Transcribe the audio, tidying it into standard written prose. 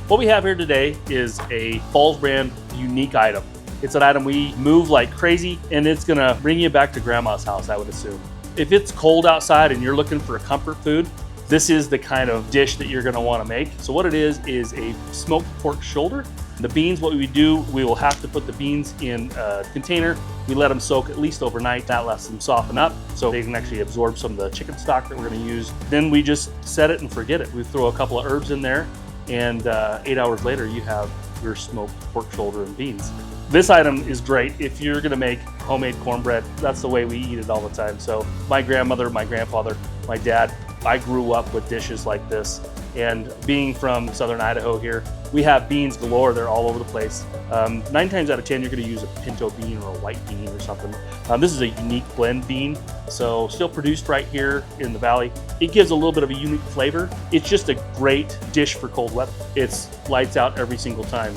What we have here today is a Falls brand unique item. It's an item we move like crazy, and it's gonna bring you back to grandma's house, I would assume. If it's cold outside and you're looking for a comfort food, this is the kind of dish that you're gonna wanna make. So what it is a smoked pork shoulder. The beans, what we do, we will have to put the beans in a container. We let them soak at least overnight. That lets them soften up so they can actually absorb some of the chicken stock that we're gonna use. Then we just set it and forget it. We throw a couple of herbs in there, and 8 hours later, you have your smoked pork shoulder and beans. This item is great if you're gonna make homemade cornbread. That's the way we eat it all the time. So my grandmother, my grandfather, my dad, I grew up with dishes like this. And being from southern Idaho here, we have beans galore. They're all over the place. 9 times out of 10, you're gonna use a pinto bean or a white bean or something. This is a unique blend bean, so still produced right here in the valley. It gives a little bit of a unique flavor. It's just a great dish for cold weather. It's lights out every single time.